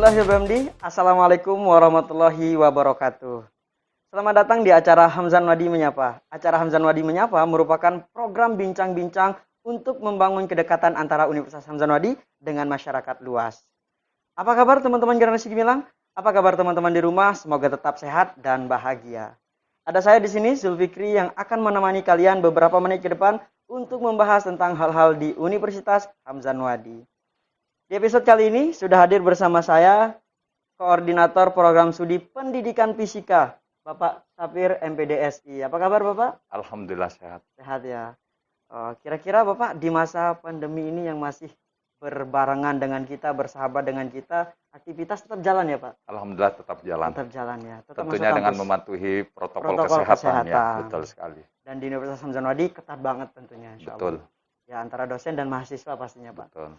Bismillahirrahmanirrahim. Assalamualaikum warahmatullahi wabarakatuh. Selamat datang di acara Hamzan Wadi Menyapa. Acara Hamzan Wadi Menyapa merupakan program bincang-bincang untuk membangun kedekatan antara Universitas Hamzan Wadi dengan masyarakat luas. Apa kabar teman-teman generasi gemilang? Apa kabar teman-teman di rumah? Semoga tetap sehat dan bahagia. Ada saya di sini, Zulfikri, yang akan menemani kalian beberapa menit ke depan untuk membahas tentang hal-hal di Universitas Hamzan Wadi. Di episode kali ini sudah hadir bersama saya Koordinator Program Studi Pendidikan Fisika, Bapak Sapir MPDSI. Apa kabar Bapak? Alhamdulillah sehat. Sehat ya. Kira-kira Bapak di masa pandemi ini yang masih berbarengan dengan kita, bersahabat dengan kita, aktivitas tetap jalan ya Pak? Alhamdulillah tetap jalan. Tetap jalan ya. Tetap Tentunya dengan mematuhi protokol kesehatan ya, betul sekali. Dan di Universitas Hamzan Wadi ketat banget tentunya. Betul. Ya antara dosen dan mahasiswa pastinya Pak. Betul.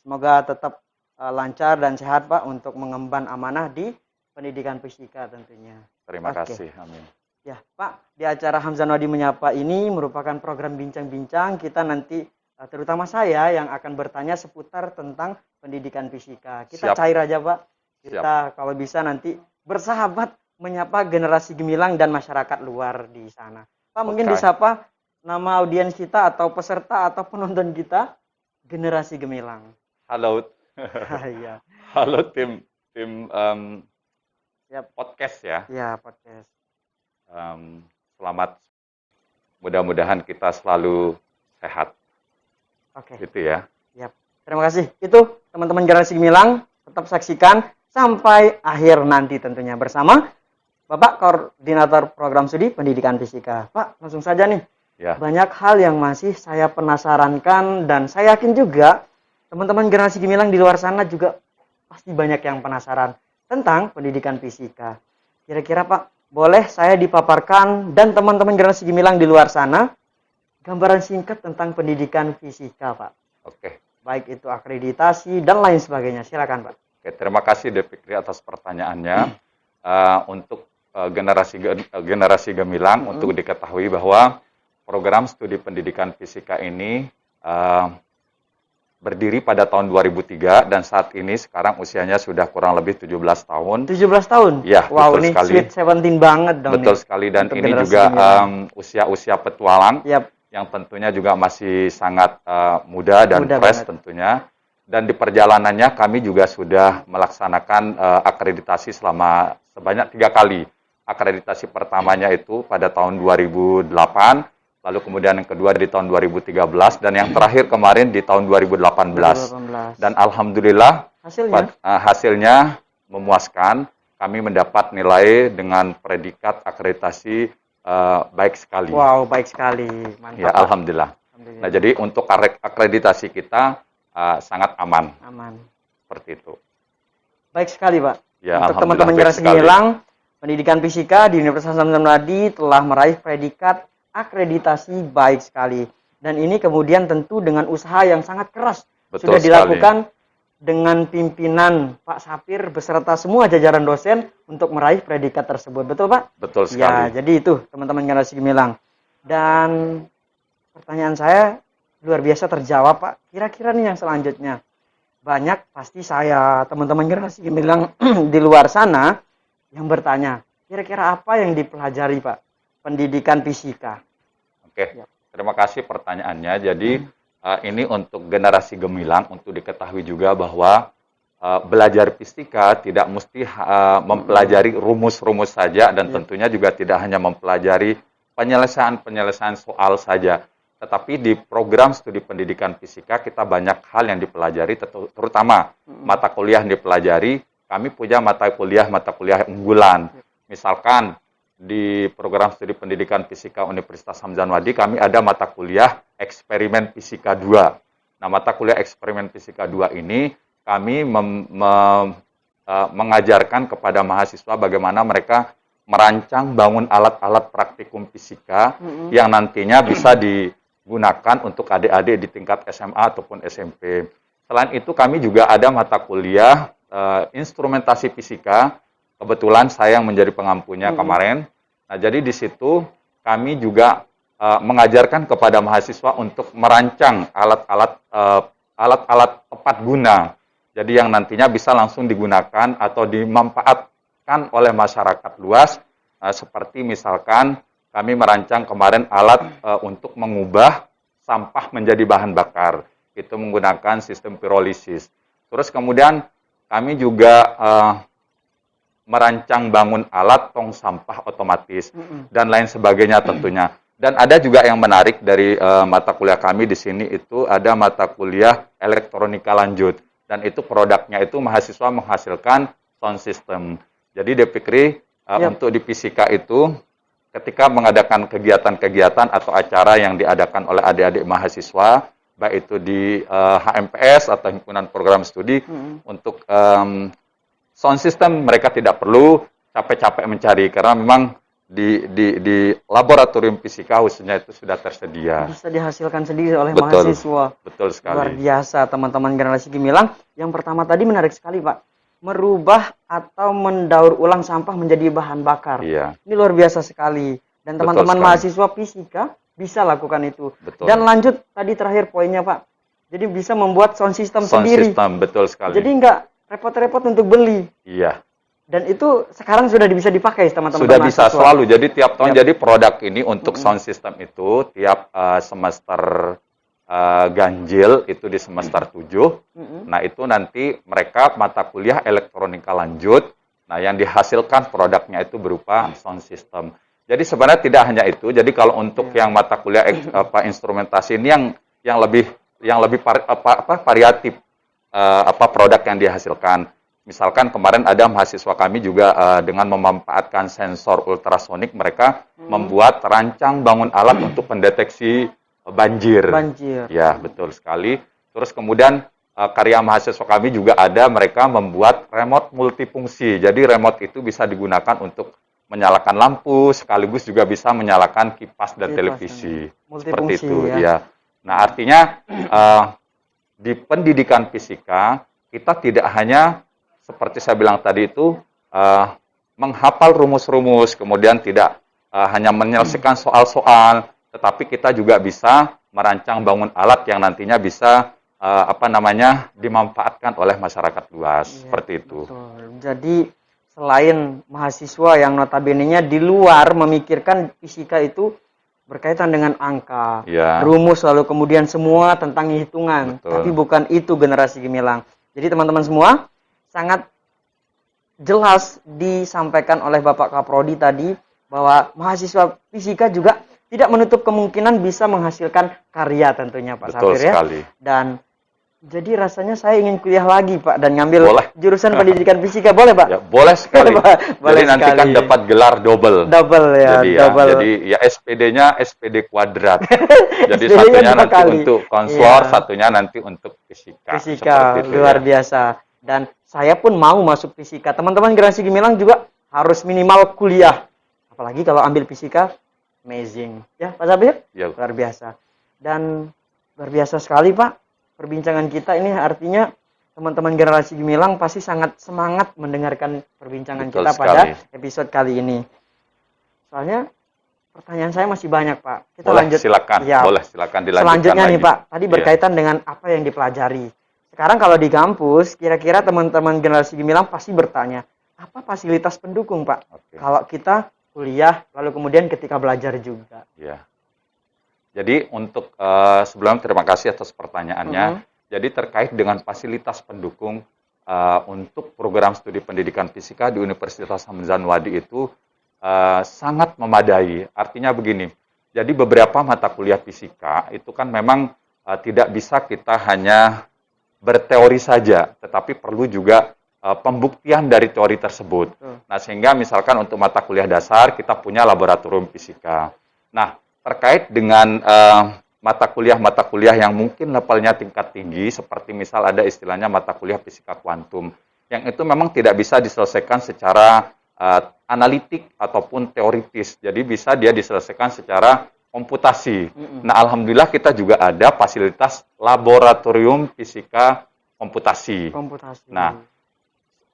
Semoga tetap lancar dan sehat Pak untuk mengemban amanah di pendidikan fisika tentunya. Terima kasih, amin. Ya Pak, di acara Hamzan Wadi Menyapa ini merupakan program bincang-bincang. Kita nanti, terutama saya yang akan bertanya seputar tentang pendidikan fisika. Kita cair aja Pak. Kita kalau bisa nanti bersahabat menyapa generasi gemilang dan masyarakat luar di sana. Pak, mungkin disapa nama audiens kita atau peserta atau penonton kita. Generasi gemilang. Halo. Ya. Halo tim podcast ya. Ya, podcast. Selamat. Mudah-mudahan kita selalu sehat. Oke. Gitu ya. Yap. Terima kasih. Itu teman-teman generasi gemilang, tetap saksikan sampai akhir nanti tentunya bersama Bapak Koordinator Program Studi Pendidikan Fisika. Pak, langsung saja nih. Ya. Banyak hal yang masih saya penasarankan dan saya yakin juga teman-teman generasi gemilang di luar sana juga pasti banyak yang penasaran tentang pendidikan fisika. Kira-kira Pak, boleh saya dipaparkan dan teman-teman generasi gemilang di luar sana gambaran singkat tentang pendidikan fisika Pak? Oke. Baik itu akreditasi dan lain sebagainya. Silakan Pak. Oke, terima kasih Fikri atas pertanyaannya. Untuk generasi gemilang untuk diketahui bahwa program studi pendidikan fisika ini berdiri pada tahun 2003 dan saat ini sekarang usianya sudah kurang lebih 17 tahun. 17 tahun? Ya, wow, betul ini sekali. Sweet 17 banget dong. Betul nih. sekali dan ini juga usia-usia petualang yang tentunya juga masih sangat muda dan fresh tentunya. Dan di perjalanannya kami juga sudah melaksanakan akreditasi selama sebanyak 3 kali. Akreditasi pertamanya itu pada tahun 2008, lalu kemudian yang kedua di tahun 2013, dan yang terakhir kemarin di tahun 2018. Dan alhamdulillah hasilnya memuaskan. Kami mendapat nilai dengan predikat akreditasi baik sekali. Wow, baik sekali. Mantap. Ya, alhamdulillah. Nah, jadi untuk akreditasi kita sangat aman. Aman. Seperti itu. Baik sekali, Pak. Ya, untuk teman-teman generasi gemilang, pendidikan fisika di Universitas Hamzan Wadi telah meraih predikat akreditasi baik sekali. Dan ini kemudian tentu dengan usaha yang sangat keras. Betul sudah dilakukan dengan pimpinan Pak Sapir beserta semua jajaran dosen untuk meraih predikat tersebut. Betul Pak? Betul sekali. Ya, jadi itu teman-teman generasi gemilang. Dan pertanyaan saya luar biasa terjawab Pak. Kira-kira nih yang selanjutnya. Banyak pasti saya, teman-teman generasi gemilang di luar sana yang bertanya, kira-kira apa yang dipelajari Pak? Pendidikan fisika. Oke, terima kasih pertanyaannya. Jadi ini untuk generasi gemilang untuk diketahui juga bahwa belajar fisika tidak mesti mempelajari rumus-rumus saja dan tentunya juga tidak hanya mempelajari penyelesaian soal saja. Tetapi di program studi pendidikan fisika kita banyak hal yang dipelajari, terutama mata kuliah yang dipelajari. Kami punya mata kuliah unggulan. Misalkan di program studi pendidikan fisika Universitas Hamzan Wadi kami ada mata kuliah eksperimen fisika 2. Nah, mata kuliah eksperimen fisika 2 ini kami mengajarkan kepada mahasiswa bagaimana mereka merancang bangun alat-alat praktikum fisika yang nantinya bisa digunakan untuk adik-adik di tingkat SMA ataupun SMP. Selain itu kami juga ada mata kuliah instrumentasi fisika. Kebetulan saya yang menjadi pengampunya kemarin. Nah, jadi di situ kami juga mengajarkan kepada mahasiswa untuk merancang alat-alat tepat guna Jadi yang nantinya bisa langsung digunakan atau dimanfaatkan oleh masyarakat luas, seperti misalkan kami merancang kemarin alat untuk mengubah sampah menjadi bahan bakar. Itu menggunakan sistem pirolisis. Terus kemudian kami juga merancang bangun alat tong sampah otomatis dan lain sebagainya tentunya. Dan ada juga yang menarik dari mata kuliah kami di sini itu ada mata kuliah elektronika lanjut. Dan itu produknya itu mahasiswa menghasilkan sound system. Jadi DPKRI untuk di fisika itu ketika mengadakan kegiatan-kegiatan atau acara yang diadakan oleh adik-adik mahasiswa, baik itu di HMPS atau himpunan program studi, untuk sound system mereka tidak perlu capek-capek mencari karena memang di laboratorium fisika khususnya itu sudah tersedia. Bisa dihasilkan sendiri oleh Betul, mahasiswa. betul sekali. Luar biasa teman-teman generasi gemilang. Yang pertama tadi menarik sekali Pak. Merubah atau mendaur ulang sampah menjadi bahan bakar. Iya. Ini luar biasa sekali. Dan Betul teman-teman sekali. mahasiswa fisika bisa lakukan itu. Betul. Dan lanjut tadi terakhir poinnya Pak. Jadi bisa membuat sound system Sound sendiri. system, betul sekali. Jadi nggak repot-repot untuk beli. Iya. Dan itu sekarang sudah bisa dipakai teman-teman Sudah bisa mahasiswa. selalu. Jadi tiap tahun Yap. jadi produk ini untuk sound system itu tiap semester ganjil itu di semester 7. Nah, itu nanti mereka mata kuliah elektronika lanjut. Nah, yang dihasilkan produknya itu berupa sound system. Jadi sebenarnya tidak hanya itu. Jadi kalau untuk yang mata kuliah instrumentasi ini yang lebih variatif produk yang dihasilkan. Misalkan kemarin ada mahasiswa kami juga dengan memanfaatkan sensor ultrasonik, mereka membuat rancang bangun alat untuk pendeteksi banjir. Banjir. Ya, betul sekali. Terus kemudian karya mahasiswa kami juga ada, mereka membuat remote multifungsi. Jadi remote itu bisa digunakan untuk menyalakan lampu, sekaligus juga bisa menyalakan kipas dan televisi. Seperti itu, ya. Nah, artinya di pendidikan fisika kita tidak hanya seperti saya bilang tadi itu menghafal rumus-rumus, kemudian tidak hanya menyelesaikan soal-soal, tetapi kita juga bisa merancang bangun alat yang nantinya bisa dimanfaatkan oleh masyarakat luas, seperti itu. Betul. Jadi selain mahasiswa yang notabene-nya di luar memikirkan fisika itu berkaitan dengan angka, rumus, lalu kemudian semua tentang hitungan, tapi bukan itu generasi gemilang. Jadi teman-teman semua, sangat jelas disampaikan oleh Bapak Kaprodi tadi bahwa mahasiswa fisika juga tidak menutup kemungkinan bisa menghasilkan karya tentunya Pak Safir ya. Sekali. Dan jadi rasanya saya ingin kuliah lagi Pak dan ngambil jurusan pendidikan fisika, boleh Pak? Ya, boleh sekali. Boleh jadi nanti kan dapat gelar double. Double ya, double. Jadi ya SPD-nya SPD kuadrat. Jadi satunya nanti untuk konsor, satunya nanti untuk fisika. Fisika luar biasa. Dan saya pun mau masuk fisika. Teman-teman generasi gemilang juga harus minimal kuliah. Apalagi kalau ambil fisika, amazing. Ya, Pak Sabir? Ya. Luar biasa. Dan luar biasa sekali, Pak. Perbincangan kita ini artinya teman-teman generasi gemilang pasti sangat semangat mendengarkan perbincangan kita pada episode kali ini. Soalnya pertanyaan saya masih banyak, Pak. Kita lanjut. Silakan. Ya. Boleh, silakan dilanjutkan. Selanjutnya lagi. nih, Pak. Tadi berkaitan dengan apa yang dipelajari. Sekarang kalau di kampus, kira-kira teman-teman generasi gemilang pasti bertanya, apa fasilitas pendukung, Pak? Kalau kita kuliah, lalu kemudian ketika belajar juga. Ya. Jadi untuk sebelumnya terima kasih atas pertanyaannya. Jadi terkait dengan fasilitas pendukung untuk program studi pendidikan fisika di Universitas Hamzan Wadi itu sangat memadai. Artinya begini, jadi beberapa mata kuliah fisika itu kan memang tidak bisa kita hanya berteori saja, tetapi perlu juga pembuktian dari teori tersebut. Nah, sehingga misalkan untuk mata kuliah dasar kita punya laboratorium fisika. Nah, terkait dengan mata kuliah yang mungkin levelnya tingkat tinggi, seperti misal ada istilahnya mata kuliah fisika kuantum, yang itu memang tidak bisa diselesaikan secara analitik ataupun teoritis. Jadi bisa dia diselesaikan secara komputasi. Nah, alhamdulillah kita juga ada fasilitas laboratorium fisika komputasi. Nah,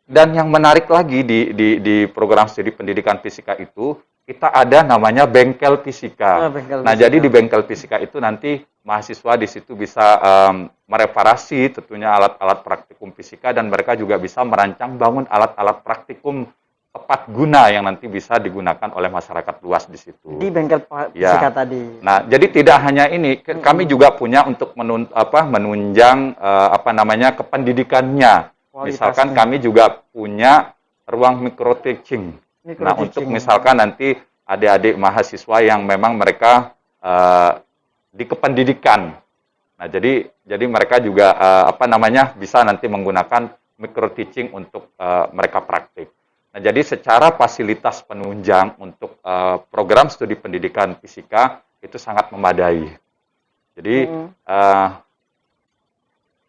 dan yang menarik lagi di program studi pendidikan fisika itu, kita ada namanya bengkel fisika. Jadi di bengkel fisika itu nanti mahasiswa di situ bisa mereparasi tentunya alat-alat praktikum fisika dan mereka juga bisa merancang bangun alat-alat praktikum tepat guna yang nanti bisa digunakan oleh masyarakat luas di situ. Di bengkel Ya. fisika tadi. Nah, jadi tidak hanya ini, kami juga punya untuk menunjang kependidikannya. Misalkan Kualitasnya. kami juga punya ruang micro teaching. Nah, Micro-teaching. untuk misalkan nanti adik-adik mahasiswa yang memang mereka di kependidikan. Nah, jadi mereka juga bisa nanti menggunakan micro teaching untuk mereka praktik. Nah, jadi secara fasilitas penunjang untuk program studi pendidikan fisika itu sangat memadai. Jadi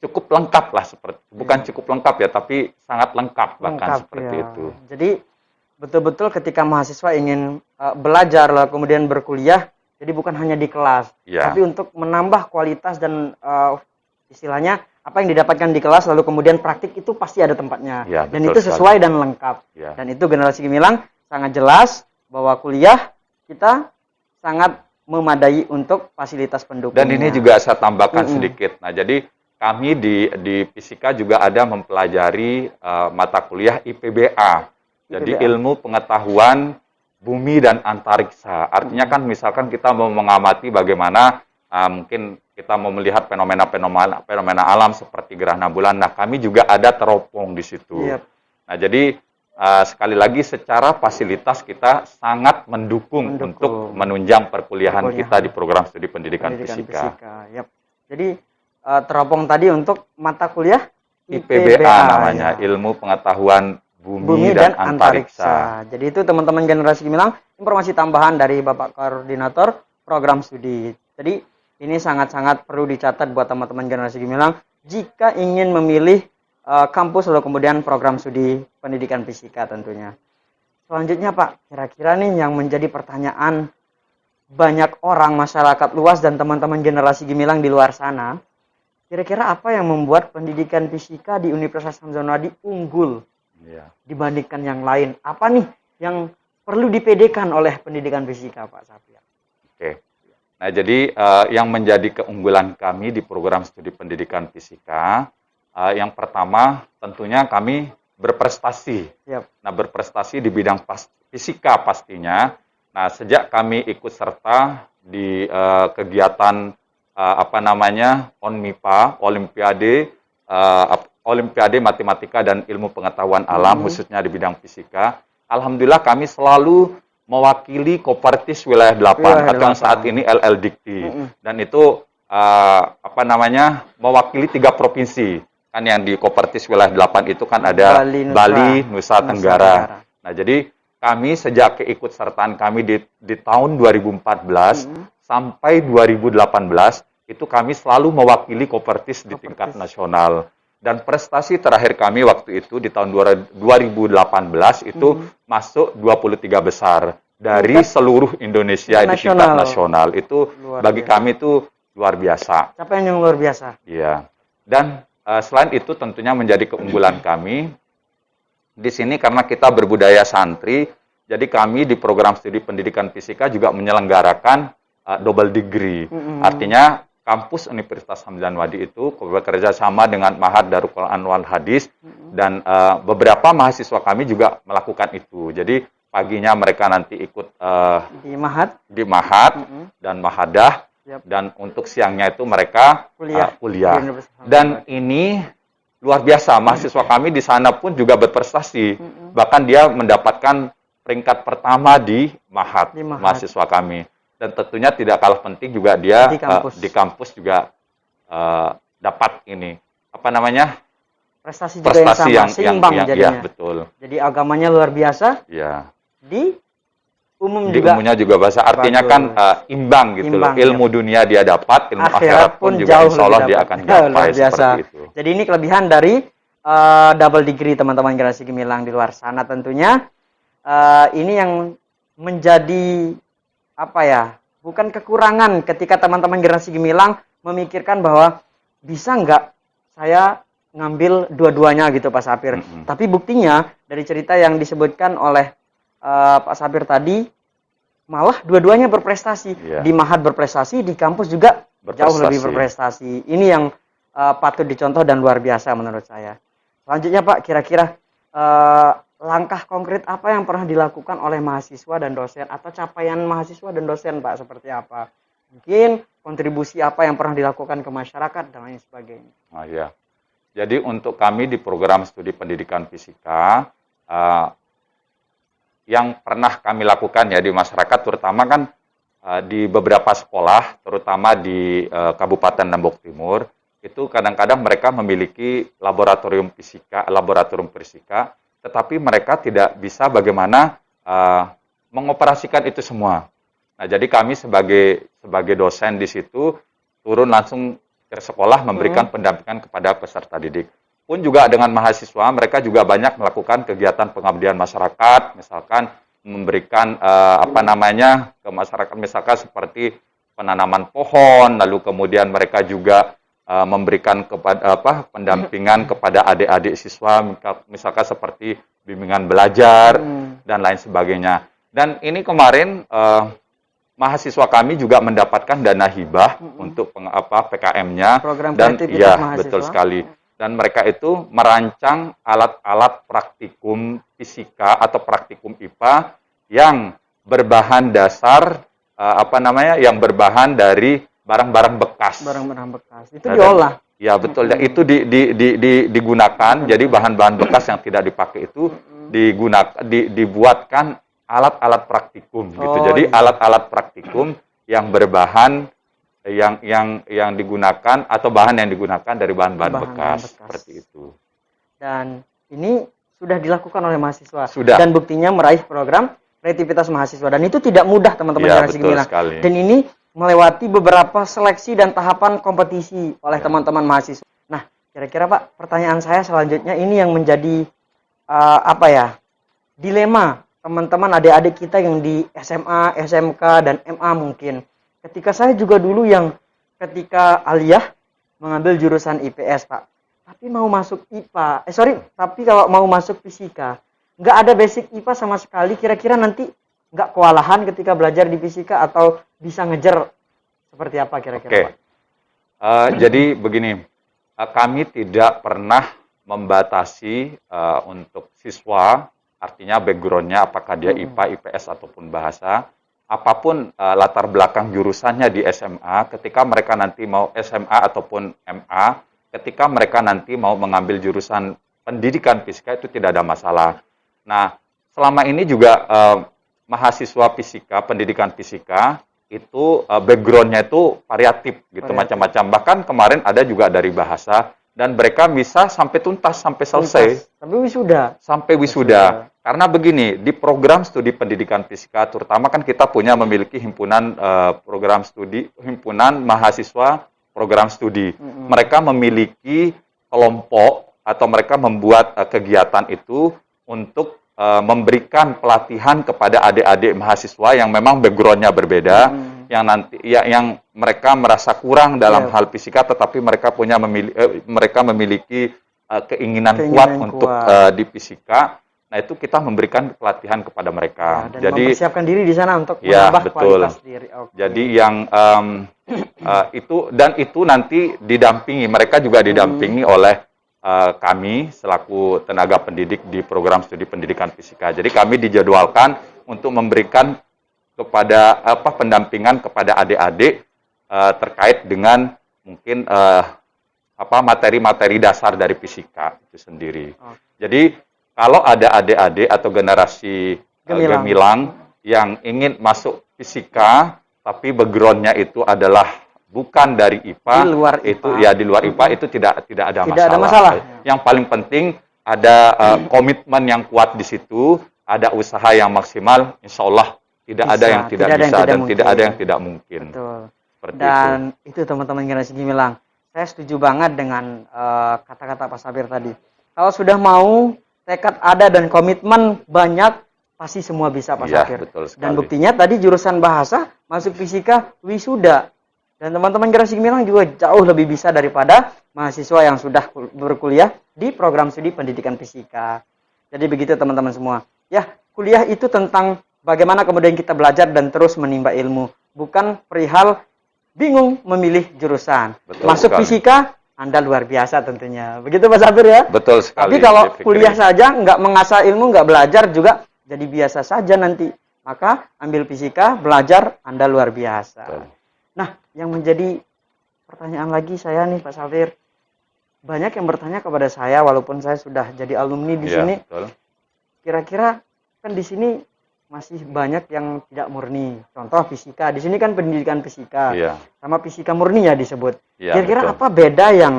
cukup lengkap lah bukan cukup lengkap ya, tapi sangat lengkap bahkan seperti itu. Jadi betul-betul ketika mahasiswa ingin belajar lalu kemudian berkuliah, jadi bukan hanya di kelas, tapi untuk menambah kualitas dan istilahnya apa yang didapatkan di kelas lalu kemudian praktik itu pasti ada tempatnya. Dan itu sesuai dan lengkap. Dan itu Generasi Gemilang sangat jelas bahwa kuliah kita sangat memadai untuk fasilitas pendukungnya. Dan ini juga saya tambahkan sedikit. Nah, jadi kami di fisika juga ada mempelajari mata kuliah IPBA. Jadi ilmu pengetahuan bumi dan antariksa. Artinya kan misalkan kita mau mengamati bagaimana mungkin kita mau melihat fenomena alam seperti gerhana bulan. Nah, kami juga ada teropong di situ. Nah, jadi sekali lagi secara fasilitas kita sangat mendukung untuk menunjang perkuliahan kita di program studi pendidikan fisika. Jadi teropong tadi untuk mata kuliah IPBA namanya, ilmu pengetahuan bumi dan antariksa. Jadi itu teman-teman Generasi Gemilang, informasi tambahan dari Bapak Koordinator Program Studi. Jadi ini sangat-sangat perlu dicatat buat teman-teman Generasi Gemilang jika ingin memilih kampus lalu kemudian program studi pendidikan fisika tentunya. Selanjutnya Pak, kira-kira nih yang menjadi pertanyaan banyak orang masyarakat luas dan teman-teman Generasi Gemilang di luar sana, kira-kira apa yang membuat pendidikan fisika di Universitas Hamzah Wadi unggul dibandingkan yang lain? Apa nih yang perlu dipedekan oleh pendidikan fisika, Pak Sapir? Oke. Nah, jadi yang menjadi keunggulan kami di program studi pendidikan fisika, yang pertama tentunya kami berprestasi. Nah, berprestasi di bidang fisika pastinya. Nah, sejak kami ikut serta di kegiatan ONMIPA, Olimpiade Matematika dan Ilmu Pengetahuan Alam, khususnya di bidang fisika. Alhamdulillah kami selalu mewakili Kopertis Wilayah 8 atau yang saat ini LL Dikti. Dan itu mewakili 3 provinsi. Kan yang di Kopertis Wilayah 8 itu kan ada Bali, Nusa Tenggara. Nah, jadi kami sejak keikutsertaan kami di tahun 2014 sampai 2018 itu kami selalu mewakili Kopertis di tingkat nasional. Dan prestasi terakhir kami waktu itu di tahun 2018 itu masuk 23 besar dari seluruh Indonesia di tingkat nasional. Itu bagi kami itu luar biasa. Capaian yang luar biasa. Iya. Dan selain itu tentunya menjadi keunggulan kami di sini karena kita berbudaya santri, jadi kami di program studi pendidikan fisika juga menyelenggarakan double degree. Artinya kampus Universitas Hamzah Wadi itu bekerja sama dengan Ma'had Darul Quran wal Hadis dan beberapa mahasiswa kami juga melakukan itu. Jadi paginya mereka nanti ikut di Ma'had dan Mahadah dan untuk siangnya itu mereka kuliah. Dan ini luar biasa, mahasiswa kami di sana pun juga berprestasi. Bahkan dia mendapatkan peringkat pertama di Ma'had, mahasiswa kami. Dan tentunya tidak kalah penting juga dia di kampus juga dapat ini prestasi juga yang seimbang jadinya. Ya, betul. Jadi agamanya luar biasa. Ya. Di umumnya juga bahasa artinya kan imbang gitu loh. Ilmu dunia dia dapat, ilmu akhirat pun juga insya Allah dia akan capai seperti itu. Jadi ini kelebihan dari double degree teman-teman Generasi Gemilang di luar sana tentunya. Ini yang menjadi bukan kekurangan ketika teman-teman Generasi Gemilang memikirkan bahwa bisa nggak saya ngambil dua-duanya gitu Pak Sapir. Tapi buktinya dari cerita yang disebutkan oleh Pak Sapir tadi, malah dua-duanya berprestasi. Di Ma'had berprestasi, di kampus juga jauh lebih Berprestasi. berprestasi. Ini yang patut dicontoh dan luar biasa menurut saya. Selanjutnya Pak, kira-kira langkah konkret apa yang pernah dilakukan oleh mahasiswa dan dosen atau capaian mahasiswa dan dosen Pak seperti apa? Mungkin kontribusi apa yang pernah dilakukan ke masyarakat dan lain sebagainya. Nah, ya. Jadi untuk kami di program studi pendidikan fisika, yang pernah kami lakukan ya di masyarakat, terutama kan di beberapa sekolah, terutama di Kabupaten Lombok Timur, itu kadang-kadang mereka memiliki laboratorium fisika, tetapi mereka tidak bisa bagaimana mengoperasikan itu semua. Nah, jadi kami sebagai dosen di situ turun langsung ke sekolah memberikan pendampingan kepada peserta didik. Pun juga dengan mahasiswa, mereka juga banyak melakukan kegiatan pengabdian masyarakat, misalkan memberikan ke masyarakat, misalkan seperti penanaman pohon, lalu kemudian mereka juga memberikan pendampingan kepada adik-adik siswa, misalkan seperti bimbingan belajar dan lain sebagainya. Dan ini kemarin mahasiswa kami juga mendapatkan dana hibah untuk PKM-nya, Program dan kreativitas ya mahasiswa. betul sekali. Dan mereka itu merancang alat-alat praktikum fisika atau praktikum IPA yang berbahan dasar yang berbahan dari barang-barang bekas. Barang-barang bekas. Itu Nah, diolah. Ya betul, dan itu digunakan. Jadi bahan-bahan bekas yang tidak dipakai itu dibuatkan alat-alat praktikum gitu. Oh, Jadi iya. alat-alat praktikum yang berbahan yang digunakan atau bahan yang digunakan dari bahan-bahan bekas seperti itu. Dan ini sudah dilakukan oleh mahasiswa. Sudah. Dan buktinya meraih program kreativitas mahasiswa. Dan itu tidak mudah teman-teman Ya, generasi betul gemilang. sekali. Dan ini melewati beberapa seleksi dan tahapan kompetisi oleh teman-teman mahasiswa. Nah, kira-kira Pak, pertanyaan saya selanjutnya ini yang menjadi dilema teman-teman adik-adik kita yang di SMA, SMK, dan MA mungkin. Ketika saya juga dulu yang ketika aliyah mengambil jurusan IPS Pak, tapi mau masuk IPA, tapi kalau mau masuk fisika, nggak ada basic IPA sama sekali, kira-kira nanti nggak kewalahan ketika belajar di fisika atau bisa ngejar seperti apa kira-kira Oke. Pak? Jadi begini, kami tidak pernah membatasi untuk siswa, artinya background-nya apakah dia IPA, IPS ataupun bahasa, apapun latar belakang jurusannya di SMA, ketika mereka nanti mau SMA ataupun MA, ketika mereka nanti mau mengambil jurusan pendidikan fisika itu tidak ada masalah. Nah, selama ini juga mahasiswa fisika, pendidikan fisika, itu background-nya itu variatif gitu, macam-macam. Bahkan kemarin ada juga dari bahasa, dan mereka bisa sampai tuntas, sampai selesai. Sampai wisuda. Sampai wisuda. Karena begini, di program studi pendidikan fisika, terutama kan kita memiliki himpunan himpunan mahasiswa program studi. Mereka memiliki kelompok atau mereka membuat kegiatan itu untuk memberikan pelatihan kepada adik-adik mahasiswa yang memang background-nya berbeda, yang mereka merasa kurang dalam hal fisika, tetapi mereka memiliki keinginan kuat untuk di fisika. Nah, itu kita memberikan pelatihan kepada mereka. Dan jadi mempersiapkan diri di sana untuk menambah kualitas diri. Jadi yang itu nanti didampingi, mereka juga didampingi oleh kami selaku tenaga pendidik di program studi pendidikan fisika. Jadi kami dijadwalkan untuk memberikan pendampingan kepada adik-adik terkait dengan mungkin materi-materi dasar dari fisika itu sendiri. Jadi kalau ada adik-adik atau generasi gemilang yang ingin masuk fisika tapi background-nya itu adalah bukan dari IPA, di luar IPA itu tidak ada masalah. Yang paling penting ada komitmen yang kuat di situ, ada usaha yang maksimal, insya Allah tidak ada yang tidak bisa dan tidak ada yang tidak mungkin. Betul. Seperti Dan itu teman-teman generasi gemilang, saya setuju banget dengan kata-kata Pak Sabir tadi. Kalau sudah mau, tekad ada dan komitmen banyak, pasti semua bisa Pak Sabir. Betul sekali. Dan buktinya tadi jurusan bahasa masuk fisika wisuda. Dan teman-teman generasi gemilang juga jauh lebih bisa daripada mahasiswa yang sudah berkuliah di program studi pendidikan fisika. Jadi begitu teman-teman semua. Ya, kuliah itu tentang bagaimana kemudian kita belajar dan terus menimba ilmu. Bukan perihal bingung memilih jurusan. Betul Masuk sekali. fisika, Anda luar biasa tentunya. Begitu Pak Safir ya? Betul sekali. Tapi kalau Fikri. kuliah saja, nggak mengasah ilmu, nggak belajar juga jadi biasa saja nanti. Maka ambil fisika, belajar, Anda luar biasa. Betul. Nah, yang menjadi pertanyaan lagi saya nih Pak Safir. Banyak yang bertanya kepada saya, walaupun saya sudah jadi alumni di Iya, sini. betul. Kira-kira kan di sini masih banyak yang tidak murni. Contoh fisika. Di sini kan pendidikan fisika. Iya. Sama fisika murni ya disebut. Iya, Kira-kira betul. apa beda yang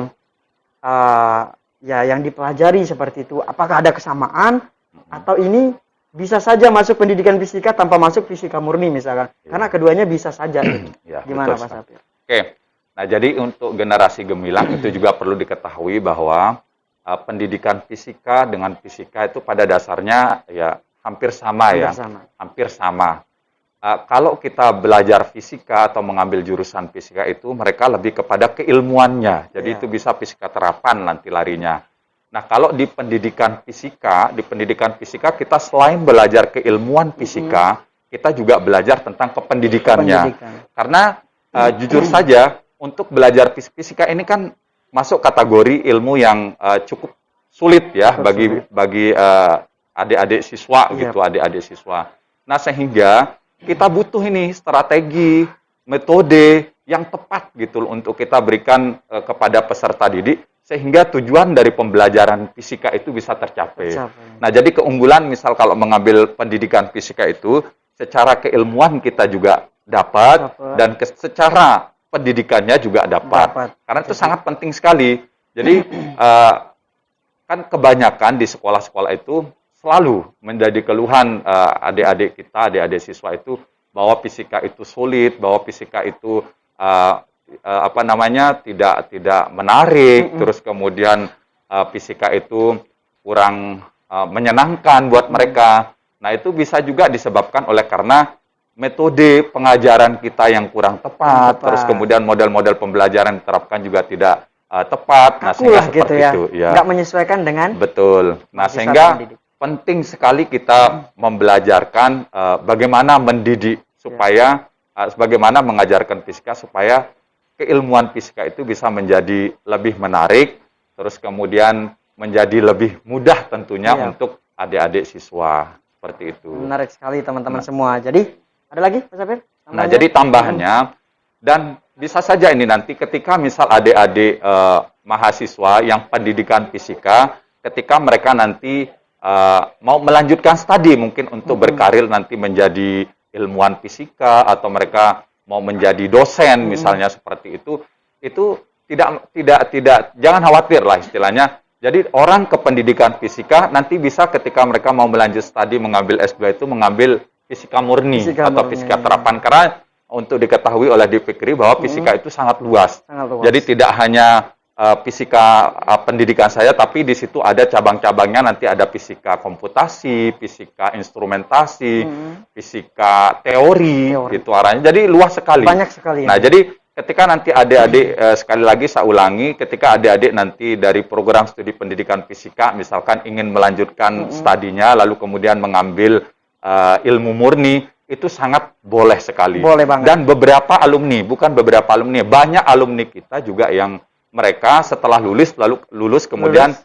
yang dipelajari seperti itu? Apakah ada kesamaan atau ini bisa saja masuk pendidikan fisika tanpa masuk fisika murni misalkan? Iya. Karena keduanya bisa saja gitu. Ya, Gimana betul Pak sekali. Safir? Oke. Nah, jadi untuk generasi gemilang itu juga perlu diketahui bahwa pendidikan fisika dengan fisika itu pada dasarnya ya hampir sama ya. Hampir sama. Kalau kita belajar fisika atau mengambil jurusan fisika itu mereka lebih kepada keilmuannya. Jadi Iya. itu bisa fisika terapan nanti larinya. Nah, kalau di pendidikan fisika kita selain belajar keilmuan fisika, kita juga belajar tentang kependidikannya. Pendidikan. Karena jujur saja untuk belajar fisika ini kan masuk kategori ilmu yang cukup sulit ya Cukup bagi adik-adik siswa Iya. gitu, adik-adik siswa. Nah, sehingga kita butuh ini strategi, metode yang tepat gitu loh untuk kita berikan kepada peserta didik sehingga tujuan dari pembelajaran fisika itu bisa tercapai. Nah, jadi keunggulan misal kalau mengambil pendidikan fisika itu secara keilmuan kita juga dapat. Dan secara pendidikannya juga dapat. Karena itu sangat penting sekali. Jadi kan kebanyakan di sekolah-sekolah itu selalu menjadi keluhan adik-adik kita, adik-adik siswa itu bahwa fisika itu sulit, bahwa fisika itu tidak menarik, terus kemudian fisika itu kurang menyenangkan buat mereka. Nah, itu bisa juga disebabkan oleh karena metode pengajaran kita yang kurang tepat, terus kemudian model-model pembelajaran diterapkan juga tidak tepat. Nah, sehingga seperti itu ya. Nggak menyesuaikan dengan betul. Nah, sehingga penting sekali kita membelajarkan bagaimana mendidik supaya bagaimana mengajarkan fisika supaya keilmuan fisika itu bisa menjadi lebih menarik, terus kemudian menjadi lebih mudah tentunya untuk adik-adik siswa. Seperti itu. Menarik sekali teman-teman semua. Jadi, ada lagi Pak Safir? Nah, jadi tambahannya, dan bisa saja ini nanti ketika misal adik-adik mahasiswa yang pendidikan fisika, ketika mereka nanti mau melanjutkan studi mungkin untuk berkarir nanti menjadi ilmuwan fisika atau mereka mau menjadi dosen misalnya seperti itu tidak jangan khawatir lah istilahnya. Jadi orang ke pendidikan fisika nanti bisa ketika mereka mau melanjut studi mengambil S2 itu mengambil fisika murni atau fisika terapan karena untuk diketahui oleh Fikri bahwa fisika itu sangat luas. Jadi tidak hanya fisika pendidikan saya, tapi di situ ada cabang-cabangnya, nanti ada fisika komputasi, fisika instrumentasi, fisika teori, gitu arahnya. Jadi luas sekali. Banyak sekali. Nah, jadi ketika nanti adik-adik, sekali lagi saya ulangi, ketika adik-adik nanti dari program studi pendidikan fisika, misalkan ingin melanjutkan studinya, lalu kemudian mengambil ilmu murni, itu sangat boleh sekali. Boleh banget. Dan beberapa alumni, bukan beberapa alumni, banyak alumni kita juga yang mereka setelah lulus kemudian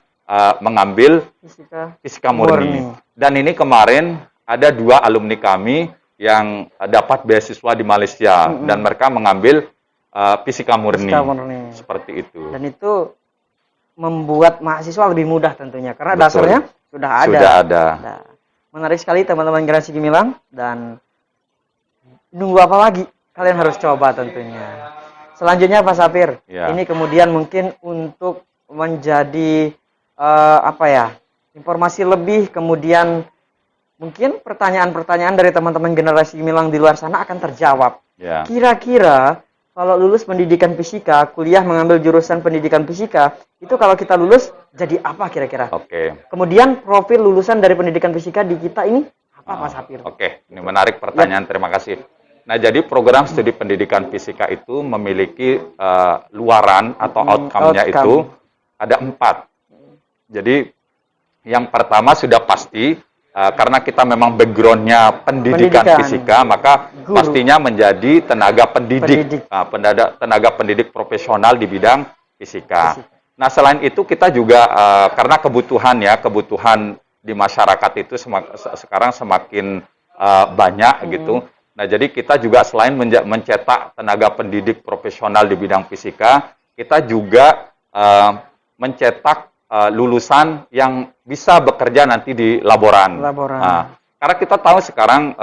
mengambil fisika murni. Dan ini kemarin ada 2 alumni kami yang dapat beasiswa di Malaysia dan mereka mengambil fisika murni. Seperti itu. Dan itu membuat mahasiswa lebih mudah tentunya karena Betul. dasarnya sudah ada. Sudah ada. Nah, menarik sekali teman-teman generasi gemilang dan nunggu apa lagi? Kalian harus coba tentunya. Selanjutnya Pak Safir, ini kemudian mungkin untuk menjadi informasi lebih, kemudian mungkin pertanyaan-pertanyaan dari teman-teman generasi gemilang di luar sana akan terjawab. Kira-kira kalau lulus pendidikan fisika, kuliah mengambil jurusan pendidikan fisika, itu kalau kita lulus jadi apa kira-kira? Kemudian profil lulusan dari pendidikan fisika di kita ini apa Pak Safir? Ini menarik pertanyaan, terima kasih. Nah, jadi program studi pendidikan fisika itu memiliki luaran atau outcome-nya itu ada 4. Jadi yang pertama sudah pasti karena kita memang backgroundnya pendidikan Pendidikan. fisika, maka Guru. pastinya menjadi tenaga pendidik, Pendidik. tenaga pendidik profesional di bidang fisika. Fisika. Nah, selain itu kita juga karena kebutuhan di masyarakat itu sekarang semakin banyak gitu. Nah, jadi kita juga selain mencetak tenaga pendidik profesional di bidang fisika, kita juga mencetak lulusan yang bisa bekerja nanti di laboran. Nah, karena kita tahu sekarang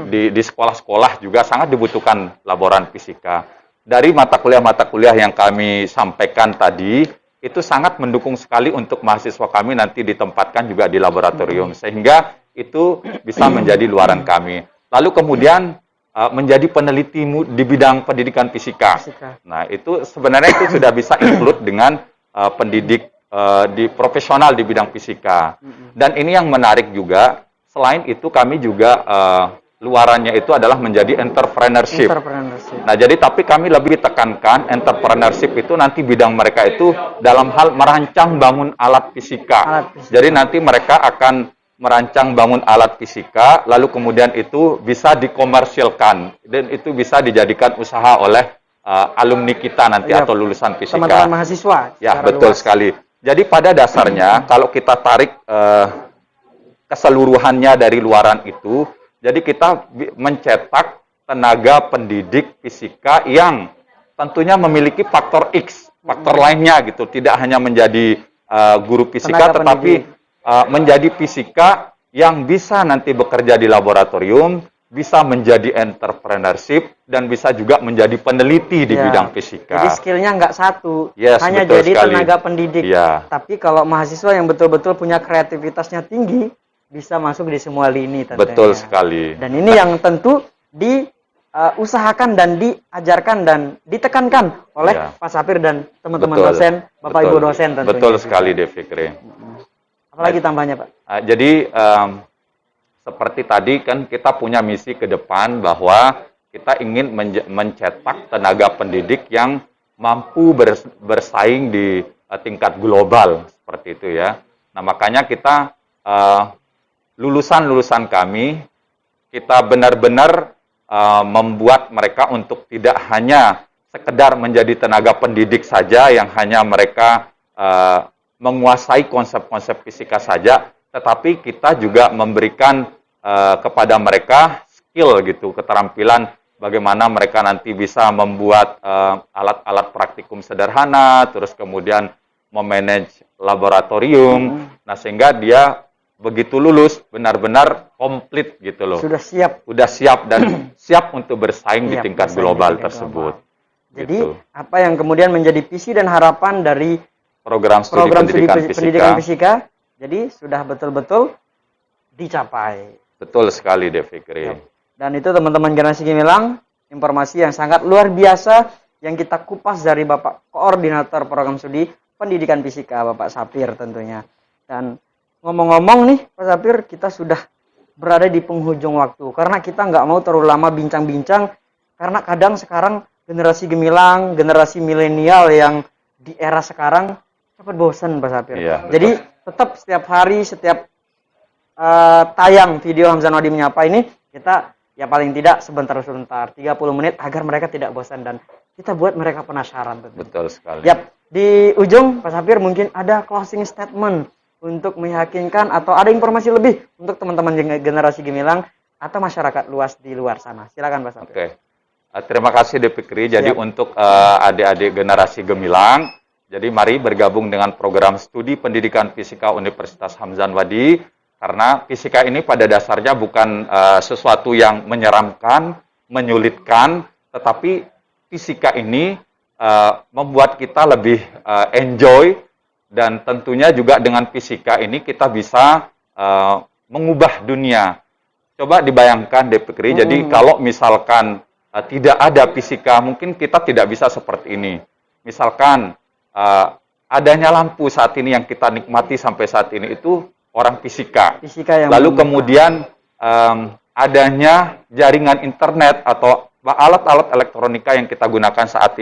di sekolah-sekolah juga sangat dibutuhkan laboran fisika. Dari mata kuliah yang kami sampaikan tadi, itu sangat mendukung sekali untuk mahasiswa kami nanti ditempatkan juga di laboratorium, sehingga itu bisa menjadi luaran kami. Lalu kemudian menjadi peneliti di bidang pendidikan fisika. Nah, itu sebenarnya itu sudah bisa include dengan pendidik di profesional di bidang fisika. Dan ini yang menarik juga, selain itu kami juga luarannya itu adalah menjadi entrepreneurship. Nah, jadi tapi kami lebih tekankan entrepreneurship itu nanti bidang mereka itu dalam hal merancang bangun alat fisika. Jadi nanti mereka akan merancang bangun alat fisika, lalu kemudian itu bisa dikomersilkan dan itu bisa dijadikan usaha oleh alumni kita nanti atau lulusan fisika. Teman-teman mahasiswa. Ya, betul sekali. Jadi pada dasarnya kalau kita tarik keseluruhannya dari luaran itu, jadi kita mencetak tenaga pendidik fisika yang tentunya memiliki faktor X, faktor lainnya gitu. Tidak hanya menjadi guru fisika, tetapi menjadi fisika yang bisa nanti bekerja di laboratorium, bisa menjadi entrepreneurship, dan bisa juga menjadi peneliti di bidang fisika. Jadi skillnya nggak satu, Yes, hanya betul jadi sekali. tenaga pendidik. Ya. Tapi kalau mahasiswa yang betul-betul punya kreativitasnya tinggi, bisa masuk di semua lini tentunya. Betul sekali. Dan ini yang tentu diusahakan dan diajarkan dan ditekankan oleh Pak Sapir dan teman-teman dosen, Bapak Ibu dosen tentunya. Betul sekali, Devikri. Apalagi tambahnya, Pak? Jadi seperti tadi kan kita punya misi ke depan bahwa kita ingin mencetak tenaga pendidik yang mampu bersaing di tingkat global seperti itu ya. Nah, makanya kita lulusan-lulusan kami kita benar-benar membuat mereka untuk tidak hanya sekedar menjadi tenaga pendidik saja yang hanya mereka menguasai konsep-konsep fisika saja, tetapi kita juga memberikan kepada mereka skill gitu, keterampilan bagaimana mereka nanti bisa membuat alat-alat praktikum sederhana, terus kemudian memanage laboratorium. Nah, sehingga dia begitu lulus benar-benar komplit gitu loh. Sudah siap. Sudah siap dan siap untuk bersaing di tingkat global tersebut. Jadi gitu. apa yang kemudian menjadi visi dan harapan dari program studi pendidikan fisika, jadi sudah betul-betul dicapai. Betul sekali, Devikri. Dan itu teman-teman generasi gemilang, informasi yang sangat luar biasa yang kita kupas dari Bapak Koordinator Program Studi Pendidikan Fisika, Bapak Sapir tentunya. Dan ngomong-ngomong nih, Pak Sapir, kita sudah berada di penghujung waktu. Karena kita nggak mau terlalu lama bincang-bincang, karena kadang sekarang generasi gemilang, generasi milenial yang di era sekarang cepat bosan, Pak Sapir. Iya, jadi tetap setiap hari, setiap tayang video Hamzan Wadi Menyapa ini, kita ya paling tidak sebentar-sebentar, 30 menit agar mereka tidak bosan dan kita buat mereka penasaran. Betul sekali. Yap, di ujung Pak Sapir mungkin ada closing statement untuk meyakinkan atau ada informasi lebih untuk teman-teman generasi gemilang atau masyarakat luas di luar sana. Silakan Pak Sapir. Oke. Terima kasih Devikri. Jadi untuk adik-adik generasi gemilang, jadi mari bergabung dengan program studi pendidikan fisika Universitas Hamzan Wadi. Karena fisika ini pada dasarnya bukan sesuatu yang menyeramkan, menyulitkan, tetapi fisika ini membuat kita lebih enjoy, dan tentunya juga dengan fisika ini kita bisa mengubah dunia. Coba dibayangkan, Devikri, jadi kalau misalkan tidak ada fisika, mungkin kita tidak bisa seperti ini. Misalkan adanya lampu saat ini yang kita nikmati sampai saat ini itu orang fisika. Yang lalu kemudian adanya jaringan internet atau alat-alat elektronika yang kita gunakan saat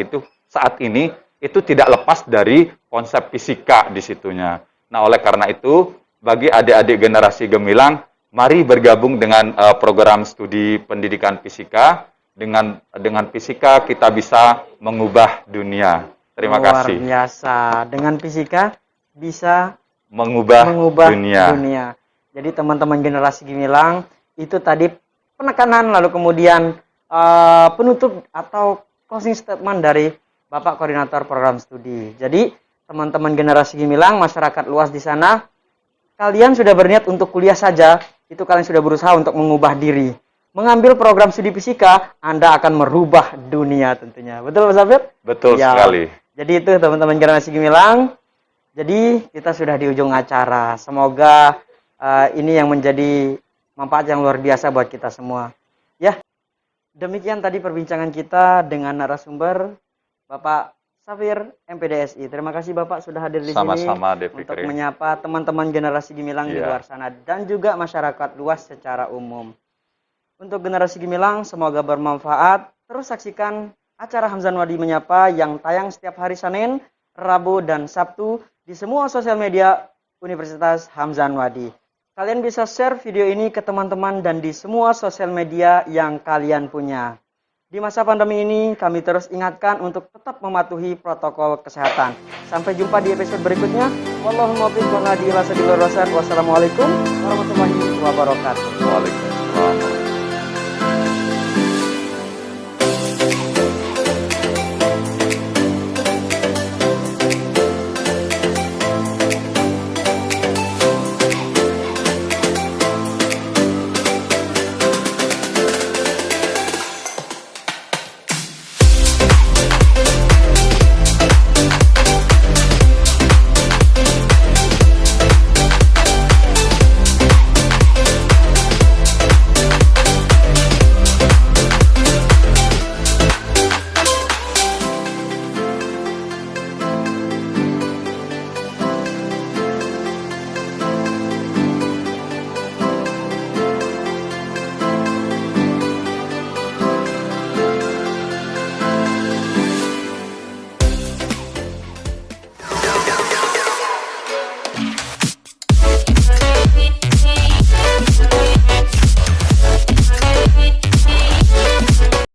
ini itu tidak lepas dari konsep fisika di situnya. Nah, oleh karena itu bagi adik-adik generasi gemilang, mari bergabung dengan program studi pendidikan fisika. Dengan fisika kita bisa mengubah dunia. Terima Luar kasih. biasa. Dengan fisika bisa Mengubah dunia. Jadi teman-teman generasi gemilang itu tadi penekanan lalu kemudian penutup atau closing statement dari Bapak Koordinator Program Studi. Jadi teman-teman generasi gemilang, masyarakat luas di sana, kalian sudah berniat untuk kuliah saja, itu kalian sudah berusaha untuk mengubah diri. Mengambil program studi fisika, Anda akan merubah dunia tentunya. Betul Mas Hafid? Betul Ya. sekali. Jadi itu teman-teman generasi gemilang. Jadi kita sudah di ujung acara. Semoga ini yang menjadi manfaat yang luar biasa buat kita semua. Ya, demikian tadi perbincangan kita dengan narasumber Bapak Safir MPDSI. Terima kasih Bapak sudah hadir di sini Sama-sama, Dev untuk Fikri. menyapa teman-teman generasi gemilang di Iya. luar sana dan juga masyarakat luas secara umum. Untuk generasi gemilang, semoga bermanfaat. Terus saksikan acara Hamzan Wadi Menyapa yang tayang setiap hari Senin, Rabu, dan Sabtu di semua sosial media Universitas Hamzan Wadi. Kalian bisa share video ini ke teman-teman dan di semua sosial media yang kalian punya. Di masa pandemi ini, kami terus ingatkan untuk tetap mematuhi protokol kesehatan. Sampai jumpa di episode berikutnya. Wassalamualaikum warahmatullahi wabarakatuh. Waalaikumsalam.